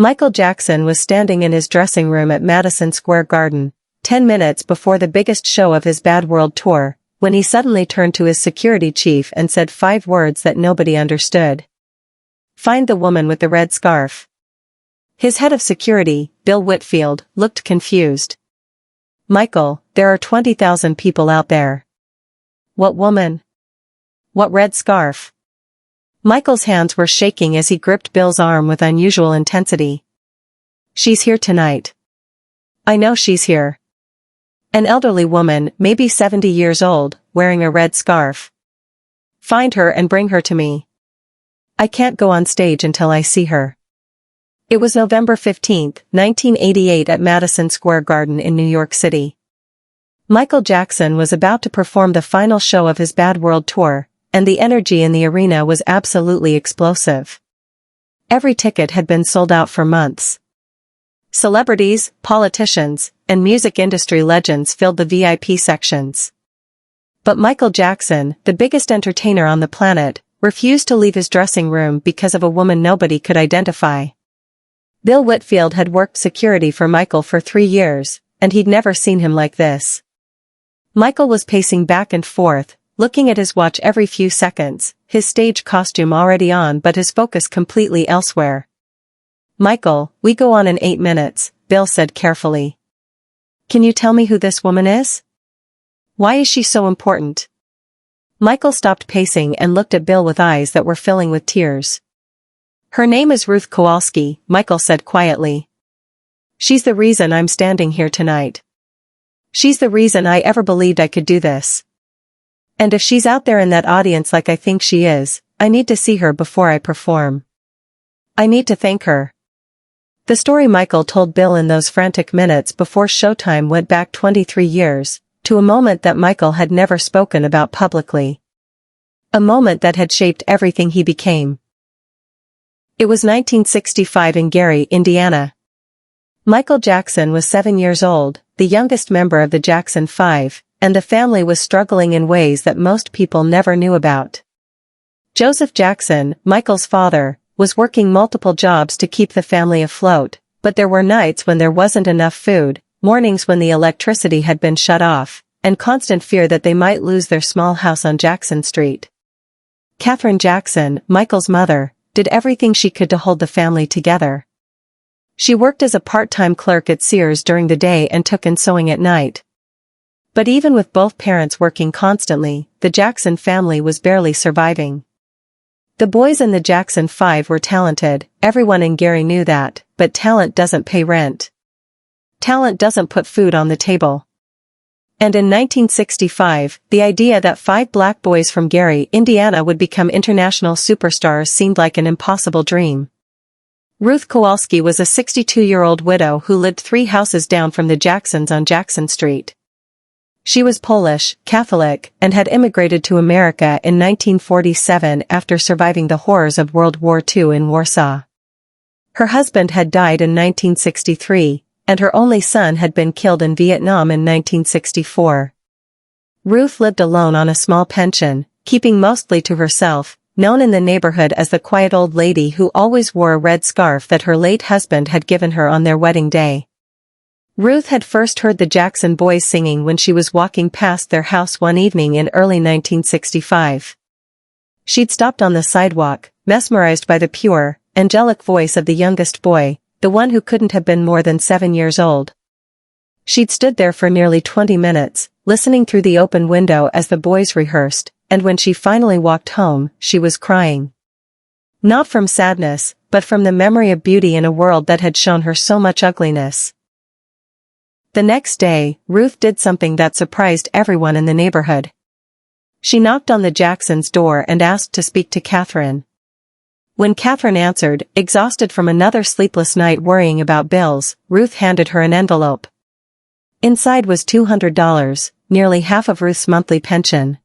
Michael Jackson was standing in his dressing room at Madison Square Garden, 10 minutes before the biggest show of his Bad World Tour, when he suddenly turned to his security chief and said 5 words that nobody understood. "Find the woman with the red scarf." His head of security, Bill Whitfield, looked confused. "Michael, there are 20,000 people out there. What woman? What red scarf?" Michael's hands were shaking as he gripped Bill's arm with unusual intensity. "She's here tonight. I know she's here. An elderly woman, maybe 70 years old, wearing a red scarf. Find her and bring her to me. I can't go on stage until I see her." It was November 15, 1988 at Madison Square Garden in New York City. Michael Jackson was about to perform the final show of his Bad World Tour, and the energy in the arena was absolutely explosive. Every ticket had been sold out for months. Celebrities, politicians, and music industry legends filled the VIP sections. But Michael Jackson, the biggest entertainer on the planet, refused to leave his dressing room because of a woman nobody could identify. Bill Whitfield had worked security for Michael for 3 years, and he'd never seen him like this. Michael was pacing back and forth, looking at his watch every few seconds, his stage costume already on but his focus completely elsewhere. "Michael, we go on in 8 minutes, Bill said carefully. "Can you tell me who this woman is? Why is she so important?" Michael stopped pacing and looked at Bill with eyes that were filling with tears. "Her name is Ruth Kowalski," Michael said quietly. "She's the reason I'm standing here tonight. She's the reason I ever believed I could do this. And if she's out there in that audience like I think she is, I need to see her before I perform. I need to thank her." The story Michael told Bill in those frantic minutes before showtime went back 23 years, to a moment that Michael had never spoken about publicly. A moment that had shaped everything he became. It was 1965 in Gary, Indiana. Michael Jackson was 7 years old, the youngest member of the Jackson 5, and the family was struggling in ways that most people never knew about. Joseph Jackson, Michael's father, was working multiple jobs to keep the family afloat, but there were nights when there wasn't enough food, mornings when the electricity had been shut off, and constant fear that they might lose their small house on Jackson Street. Katherine Jackson, Michael's mother, did everything she could to hold the family together. She worked as a part-time clerk at Sears during the day and took in sewing at night. But even with both parents working constantly, the Jackson family was barely surviving. The boys in the Jackson 5 were talented, everyone in Gary knew that, but talent doesn't pay rent. Talent doesn't put food on the table. And in 1965, the idea that 5 black boys from Gary, Indiana would become international superstars seemed like an impossible dream. Ruth Kowalski was a 62-year-old widow who lived 3 houses down from the Jacksons on Jackson Street. She was Polish, Catholic, and had immigrated to America in 1947 after surviving the horrors of World War II in Warsaw. Her husband had died in 1963, and her only son had been killed in Vietnam in 1964. Ruth lived alone on a small pension, keeping mostly to herself, known in the neighborhood as the quiet old lady who always wore a red scarf that her late husband had given her on their wedding day. Ruth had first heard the Jackson boys singing when she was walking past their house one evening in early 1965. She'd stopped on the sidewalk, mesmerized by the pure, angelic voice of the youngest boy, the one who couldn't have been more than 7 years old. She'd stood there for nearly 20 minutes, listening through the open window as the boys rehearsed, and when she finally walked home, she was crying. Not from sadness, but from the memory of beauty in a world that had shown her so much ugliness. The next day, Ruth did something that surprised everyone in the neighborhood. She knocked on the Jacksons' door and asked to speak to Katherine. When Katherine answered, exhausted from another sleepless night worrying about bills, Ruth handed her an envelope. Inside was $200, nearly half of Ruth's monthly pension.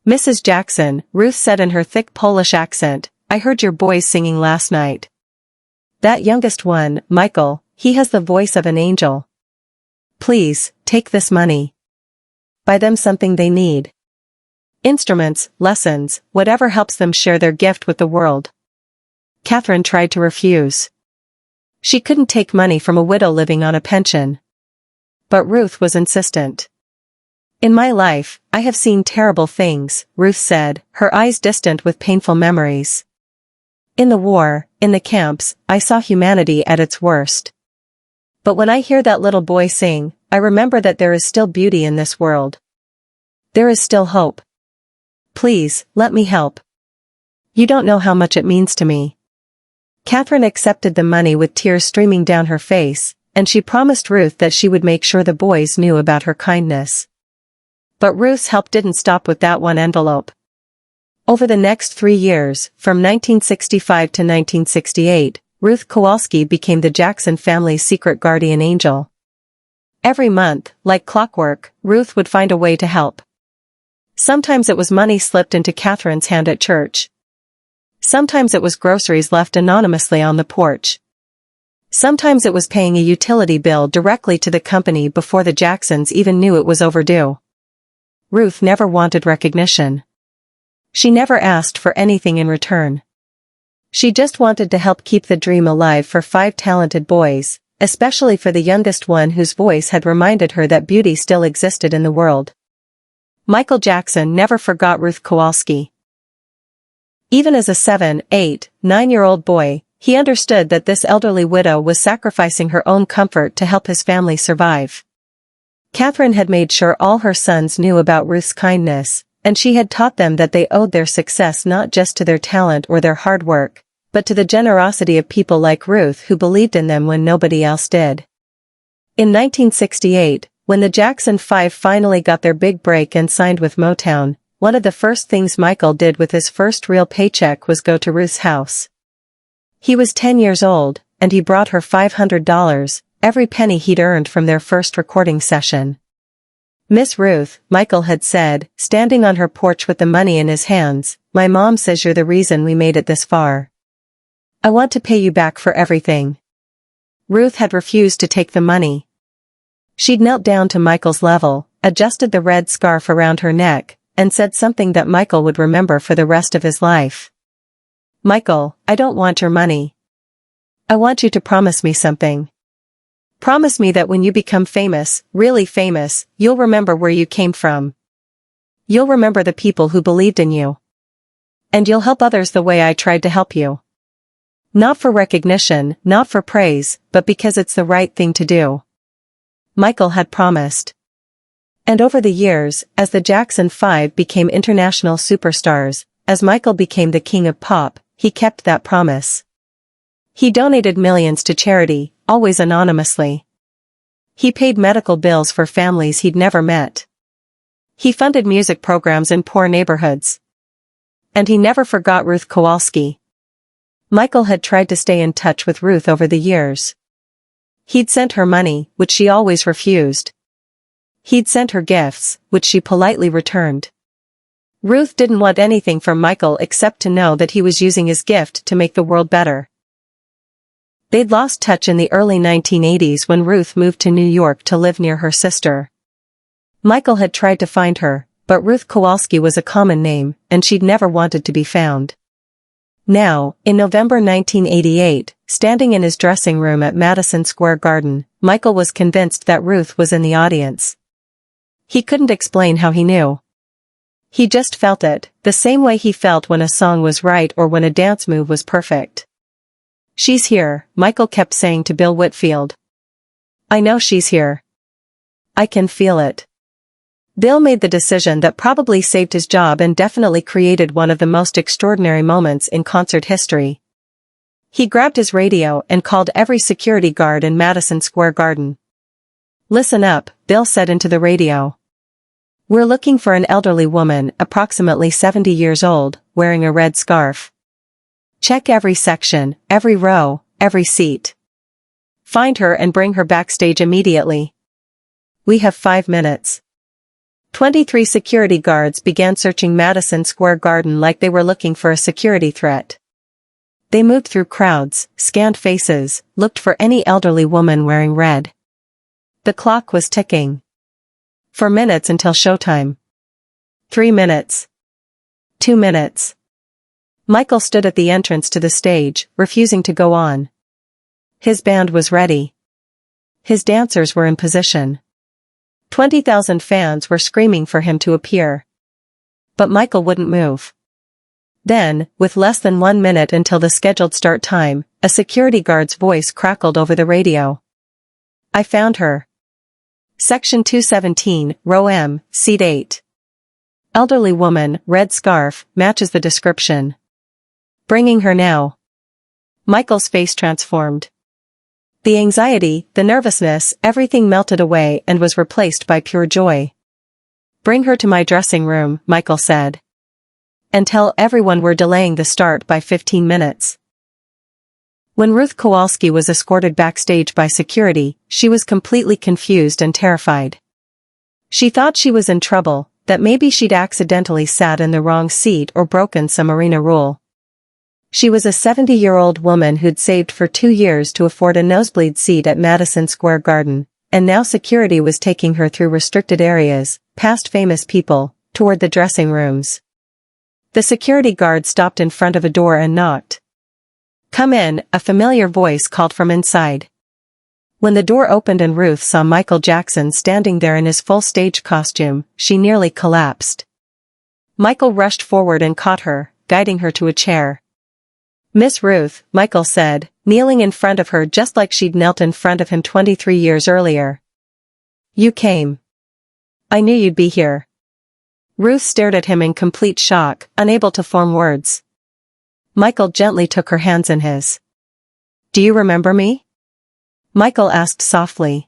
"Mrs. Jackson," Ruth said in her thick Polish accent, "I heard your boys singing last night. That youngest one, Michael, he has the voice of an angel. Please, take this money. Buy them something they need. Instruments, lessons, whatever helps them share their gift with the world." Katherine tried to refuse. She couldn't take money from a widow living on a pension. But Ruth was insistent. "In my life, I have seen terrible things," Ruth said, her eyes distant with painful memories. "In the war, in the camps, I saw humanity at its worst. But when I hear that little boy sing, I remember that there is still beauty in this world. There is still hope. Please, let me help. You don't know how much it means to me." Catherine accepted the money with tears streaming down her face, and she promised Ruth that she would make sure the boys knew about her kindness. But Ruth's help didn't stop with that one envelope. Over the next 3 years, from 1965 to 1968, Ruth Kowalski became the Jackson family's secret guardian angel. Every month, like clockwork, Ruth would find a way to help. Sometimes it was money slipped into Catherine's hand at church. Sometimes it was groceries left anonymously on the porch. Sometimes it was paying a utility bill directly to the company before the Jacksons even knew it was overdue. Ruth never wanted recognition. She never asked for anything in return. She just wanted to help keep the dream alive for 5 talented boys, especially for the youngest one whose voice had reminded her that beauty still existed in the world. Michael Jackson never forgot Ruth Kowalski. Even as a 7, 8, 9-year-old boy, he understood that this elderly widow was sacrificing her own comfort to help his family survive. Catherine had made sure all her sons knew about Ruth's kindness, and she had taught them that they owed their success not just to their talent or their hard work, but to the generosity of people like Ruth who believed in them when nobody else did. In 1968, when the Jackson 5 finally got their big break and signed with Motown, one of the first things Michael did with his first real paycheck was go to Ruth's house. He was 10 years old, and he brought her $500, every penny he'd earned from their first recording session. "Miss Ruth," Michael had said, standing on her porch with the money in his hands, "my mom says you're the reason we made it this far. I want to pay you back for everything." Ruth had refused to take the money. She'd knelt down to Michael's level, adjusted the red scarf around her neck, and said something that Michael would remember for the rest of his life. "Michael, I don't want your money. I want you to promise me something. Promise me that when you become famous, really famous, you'll remember where you came from. You'll remember the people who believed in you. And you'll help others the way I tried to help you. Not for recognition, not for praise, but because it's the right thing to do." Michael had promised. And over the years, as the Jackson 5 became international superstars, as Michael became the king of pop, he kept that promise. He donated millions to charity, always anonymously. He paid medical bills for families he'd never met. He funded music programs in poor neighborhoods. And he never forgot Ruth Kowalski. Michael had tried to stay in touch with Ruth over the years. He'd sent her money, which she always refused. He'd sent her gifts, which she politely returned. Ruth didn't want anything from Michael except to know that he was using his gift to make the world better. They'd lost touch in the early 1980s when Ruth moved to New York to live near her sister. Michael had tried to find her, but Ruth Kowalski was a common name, and she'd never wanted to be found. Now, in November 1988, standing in his dressing room at Madison Square Garden, Michael was convinced that Ruth was in the audience. He couldn't explain how he knew. He just felt it, the same way he felt when a song was right or when a dance move was perfect. "She's here," Michael kept saying to Bill Whitfield. "I know she's here. I can feel it." Bill made the decision that probably saved his job and definitely created one of the most extraordinary moments in concert history. He grabbed his radio and called every security guard in Madison Square Garden. "Listen up," Bill said into the radio. "We're looking for an elderly woman, approximately 70 years old, wearing a red scarf. Check every section, every row, every seat. Find her and bring her backstage immediately. We have 5 minutes." 23 security guards began searching Madison Square Garden like they were looking for a security threat. They moved through crowds, scanned faces, looked for any elderly woman wearing red. The clock was ticking. 4 minutes until showtime. 3 minutes. 2 minutes. Michael stood at the entrance to the stage, refusing to go on. His band was ready. His dancers were in position. 20,000 fans were screaming for him to appear. But Michael wouldn't move. Then, with less than 1 minute until the scheduled start time, a security guard's voice crackled over the radio. "I found her. Section 217, row M, seat 8. Elderly woman, red scarf, matches the description. Bringing her now." Michael's face transformed. The anxiety, the nervousness, everything melted away and was replaced by pure joy. "Bring her to my dressing room," Michael said. "And tell everyone we're delaying the start by 15 minutes. When Ruth Kowalski was escorted backstage by security, she was completely confused and terrified. She thought she was in trouble, that maybe she'd accidentally sat in the wrong seat or broken some arena rule. She was a 70-year-old woman who'd saved for 2 years to afford a nosebleed seat at Madison Square Garden, and now security was taking her through restricted areas, past famous people, toward the dressing rooms. The security guard stopped in front of a door and knocked. "Come in," a familiar voice called from inside. When the door opened and Ruth saw Michael Jackson standing there in his full stage costume, she nearly collapsed. Michael rushed forward and caught her, guiding her to a chair. "Miss Ruth," Michael said, kneeling in front of her just like she'd knelt in front of him 23 years earlier. "You came. I knew you'd be here." Ruth stared at him in complete shock, unable to form words. Michael gently took her hands in his. "Do you remember me?" Michael asked softly.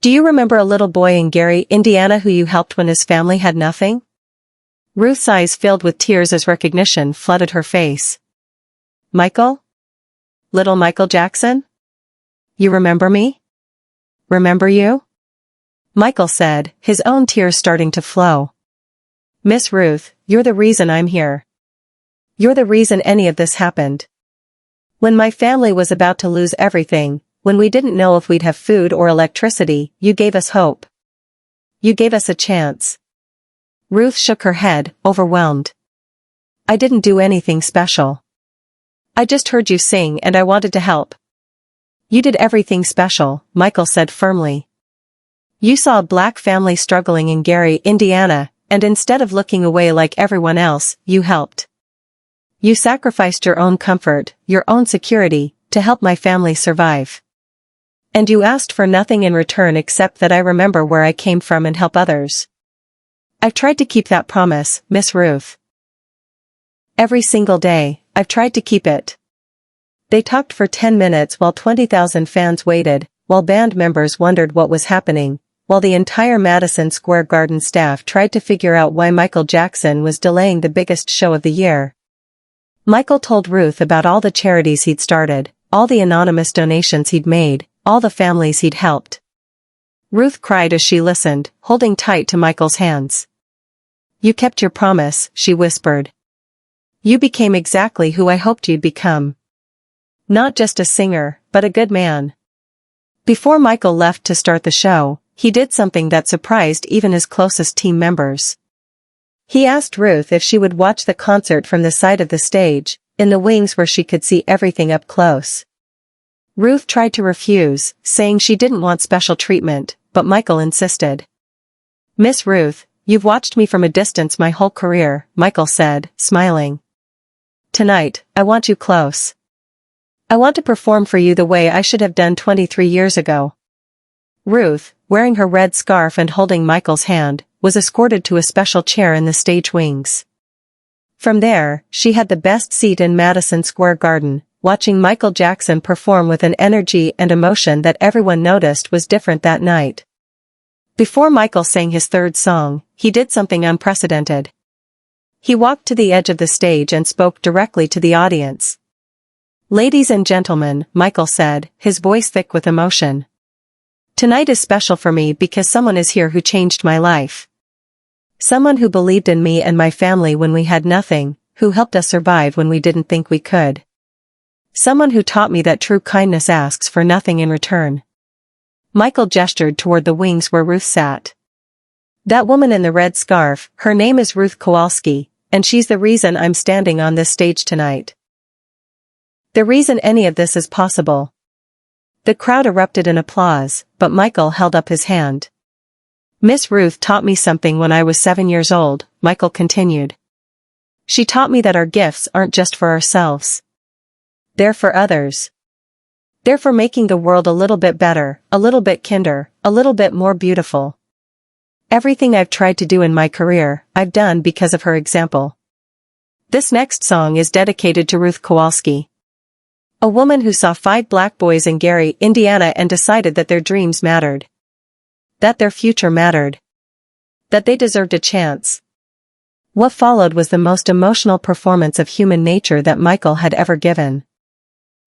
"Do you remember a little boy in Gary, Indiana who you helped when his family had nothing?" Ruth's eyes filled with tears as recognition flooded her face. "Michael? Little Michael Jackson? You remember me?" "Remember you?" Michael said, his own tears starting to flow. "Miss Ruth, you're the reason I'm here. You're the reason any of this happened. When my family was about to lose everything, when we didn't know if we'd have food or electricity, you gave us hope. You gave us a chance." Ruth shook her head, overwhelmed. "I didn't do anything special. I just heard you sing and I wanted to help." "You did everything special," Michael said firmly. "You saw a black family struggling in Gary, Indiana, and instead of looking away like everyone else, you helped. You sacrificed your own comfort, your own security, to help my family survive. And you asked for nothing in return except that I remember where I came from and help others. I've tried to keep that promise, Miss Ruth. Every single day, I've tried to keep it." They talked for 10 minutes while 20,000 fans waited, while band members wondered what was happening, while the entire Madison Square Garden staff tried to figure out why Michael Jackson was delaying the biggest show of the year. Michael told Ruth about all the charities he'd started, all the anonymous donations he'd made, all the families he'd helped. Ruth cried as she listened, holding tight to Michael's hands. "You kept your promise," she whispered. "You became exactly who I hoped you'd become. Not just a singer, but a good man." Before Michael left to start the show, he did something that surprised even his closest team members. He asked Ruth if she would watch the concert from the side of the stage, in the wings where she could see everything up close. Ruth tried to refuse, saying she didn't want special treatment, but Michael insisted. "Miss Ruth, you've watched me from a distance my whole career," Michael said, smiling. "Tonight, I want you close. I want to perform for you the way I should have done 23 years ago." Ruth, wearing her red scarf and holding Michael's hand, was escorted to a special chair in the stage wings. From there, she had the best seat in Madison Square Garden, watching Michael Jackson perform with an energy and emotion that everyone noticed was different that night. Before Michael sang his third song, he did something unprecedented. He walked to the edge of the stage and spoke directly to the audience. "Ladies and gentlemen," Michael said, his voice thick with emotion. "Tonight is special for me because someone is here who changed my life. Someone who believed in me and my family when we had nothing, who helped us survive when we didn't think we could. Someone who taught me that true kindness asks for nothing in return." Michael gestured toward the wings where Ruth sat. "That woman in the red scarf, her name is Ruth Kowalski, and she's the reason I'm standing on this stage tonight. The reason any of this is possible. The crowd erupted in applause, but Michael held up his hand. Miss Ruth taught me something when I was 7 years old, Michael continued. She taught me that our gifts aren't just for ourselves. They're for others. They're for making the world a little bit better, a little bit kinder, a little bit more beautiful. Everything I've tried to do in my career, I've done because of her example. This next song is dedicated to Ruth Kowalski. A woman who saw 5 black boys in Gary, Indiana and decided that their dreams mattered. That their future mattered. That they deserved a chance. What followed was the most emotional performance of human nature that Michael had ever given.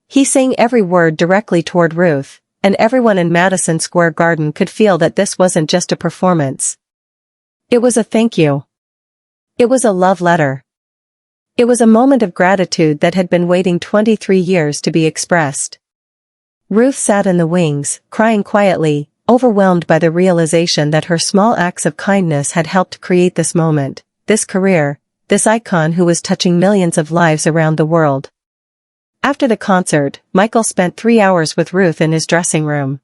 He sang every word directly toward Ruth, and everyone in Madison Square Garden could feel that this wasn't just a performance. It was a thank you. It was a love letter. It was a moment of gratitude that had been waiting 23 years to be expressed. Ruth sat in the wings, crying quietly, overwhelmed by the realization that her small acts of kindness had helped create this moment, this career, this icon who was touching millions of lives around the world. After the concert, Michael spent 3 hours with Ruth in his dressing room.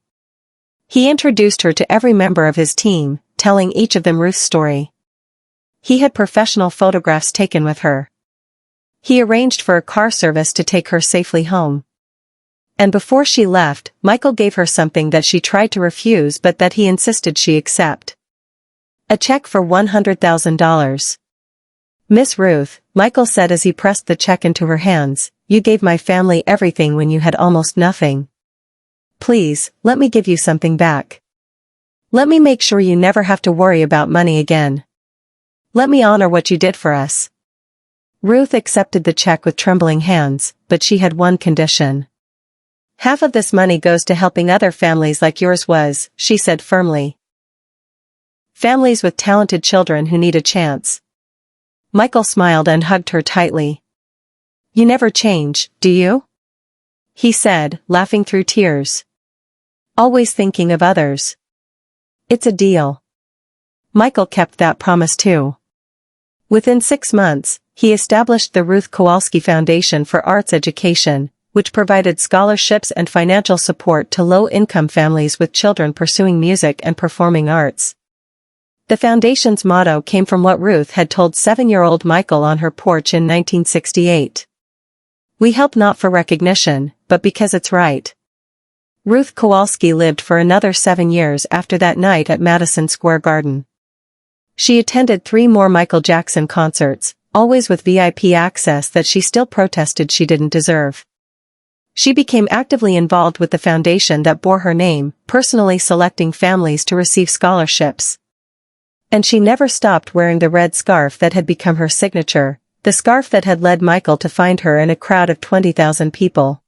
He introduced her to every member of his team, telling each of them Ruth's story. He had professional photographs taken with her. He arranged for a car service to take her safely home. And before she left, Michael gave her something that she tried to refuse but that he insisted she accept. A check for $100,000. Miss Ruth, Michael said as he pressed the check into her hands, you gave my family everything when you had almost nothing. Please, let me give you something back. Let me make sure you never have to worry about money again. Let me honor what you did for us. Ruth accepted the check with trembling hands, but she had one condition. Half of this money goes to helping other families like yours was, she said firmly. Families with talented children who need a chance. Michael smiled and hugged her tightly. You never change, do you? He said, laughing through tears. Always thinking of others. It's a deal. Michael kept that promise too. Within 6 months, he established the Ruth Kowalski Foundation for Arts Education, which provided scholarships and financial support to low-income families with children pursuing music and performing arts. The foundation's motto came from what Ruth had told 7-year-old Michael on her porch in 1968. We help not for recognition, but because it's right. Ruth Kowalski lived for another 7 years after that night at Madison Square Garden. She attended 3 more Michael Jackson concerts, always with VIP access that she still protested she didn't deserve. She became actively involved with the foundation that bore her name, personally selecting families to receive scholarships. And she never stopped wearing the red scarf that had become her signature, the scarf that had led Michael to find her in a crowd of 20,000 people.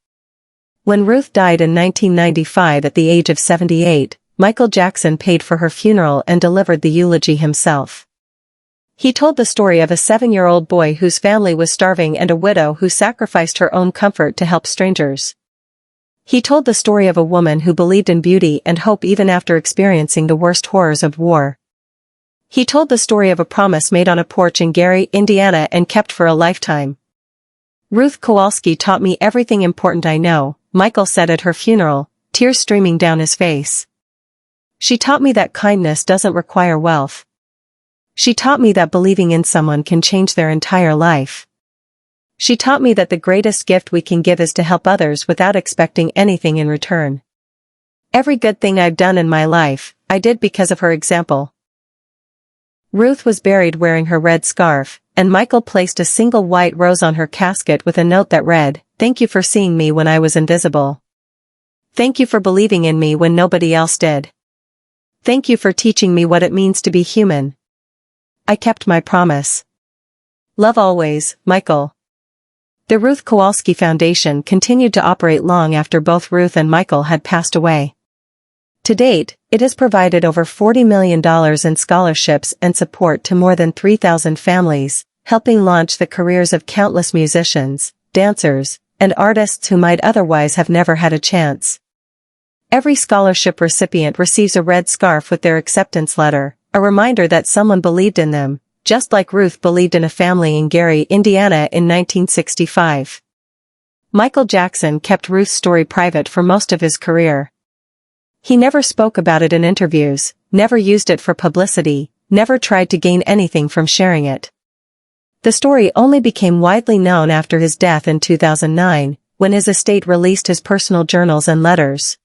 When Ruth died in 1995 at the age of 78, Michael Jackson paid for her funeral and delivered the eulogy himself. He told the story of a 7-year-old boy whose family was starving and a widow who sacrificed her own comfort to help strangers. He told the story of a woman who believed in beauty and hope even after experiencing the worst horrors of war. He told the story of a promise made on a porch in Gary, Indiana and kept for a lifetime. Ruth Kowalski taught me everything important I know, Michael said at her funeral, tears streaming down his face. She taught me that kindness doesn't require wealth. She taught me that believing in someone can change their entire life. She taught me that the greatest gift we can give is to help others without expecting anything in return. Every good thing I've done in my life, I did because of her example. Ruth was buried wearing her red scarf, and Michael placed a single white rose on her casket with a note that read, "Thank you for seeing me when I was invisible. Thank you for believing in me when nobody else did. Thank you for teaching me what it means to be human. I kept my promise. Love always, Michael." The Ruth Kowalski Foundation continued to operate long after both Ruth and Michael had passed away. To date, it has provided over $40 million in scholarships and support to more than 3,000 families, helping launch the careers of countless musicians, dancers, and artists who might otherwise have never had a chance. Every scholarship recipient receives a red scarf with their acceptance letter, a reminder that someone believed in them, just like Ruth believed in a family in Gary, Indiana in 1965. Michael Jackson kept Ruth's story private for most of his career. He never spoke about it in interviews, never used it for publicity, never tried to gain anything from sharing it. The story only became widely known after his death in 2009, when his estate released his personal journals and letters.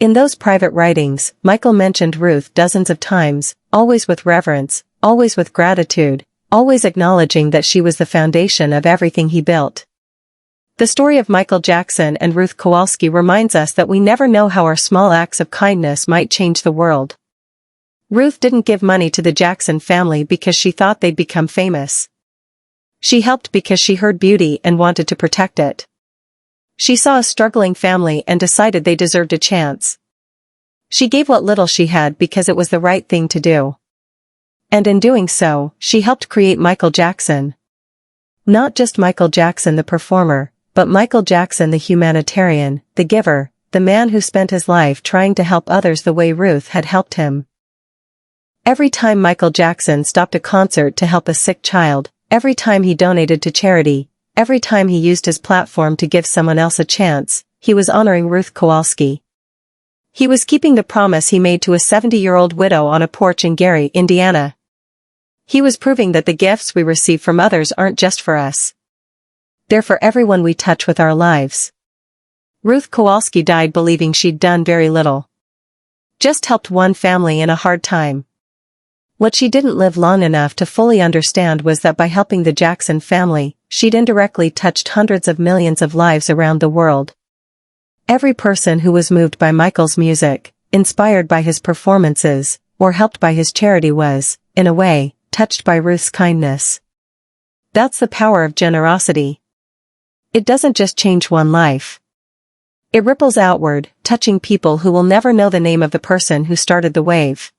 In those private writings, Michael mentioned Ruth dozens of times, always with reverence, always with gratitude, always acknowledging that she was the foundation of everything he built. The story of Michael Jackson and Ruth Kowalski reminds us that we never know how our small acts of kindness might change the world. Ruth didn't give money to the Jackson family because she thought they'd become famous. She helped because she heard beauty and wanted to protect it. She saw a struggling family and decided they deserved a chance. She gave what little she had because it was the right thing to do. And in doing so, she helped create Michael Jackson. Not just Michael Jackson the performer, but Michael Jackson the humanitarian, the giver, the man who spent his life trying to help others the way Ruth had helped him. Every time Michael Jackson stopped a concert to help a sick child, every time he donated to charity, every time he used his platform to give someone else a chance, he was honoring Ruth Kowalski. He was keeping the promise he made to a 70-year-old widow on a porch in Gary, Indiana. He was proving that the gifts we receive from others aren't just for us. They're for everyone we touch with our lives. Ruth Kowalski died believing she'd done very little. Just helped one family in a hard time. What she didn't live long enough to fully understand was that by helping the Jackson family, she'd indirectly touched hundreds of millions of lives around the world. Every person who was moved by Michael's music, inspired by his performances, or helped by his charity was, in a way, touched by Ruth's kindness. That's the power of generosity. It doesn't just change one life. It ripples outward, touching people who will never know the name of the person who started the wave.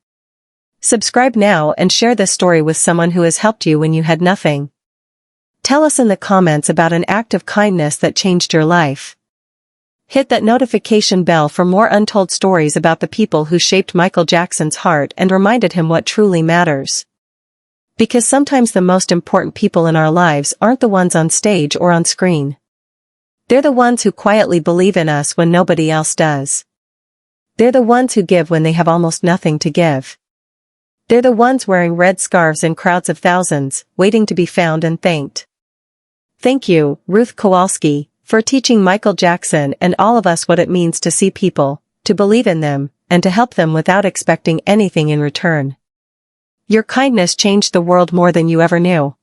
Subscribe now and share this story with someone who has helped you when you had nothing. Tell us in the comments about an act of kindness that changed your life. Hit that notification bell for more untold stories about the people who shaped Michael Jackson's heart and reminded him what truly matters. Because sometimes the most important people in our lives aren't the ones on stage or on screen. They're the ones who quietly believe in us when nobody else does. They're the ones who give when they have almost nothing to give. They're the ones wearing red scarves in crowds of thousands, waiting to be found and thanked. Thank you, Ruth Kowalski, for teaching Michael Jackson and all of us what it means to see people, to believe in them, and to help them without expecting anything in return. Your kindness changed the world more than you ever knew.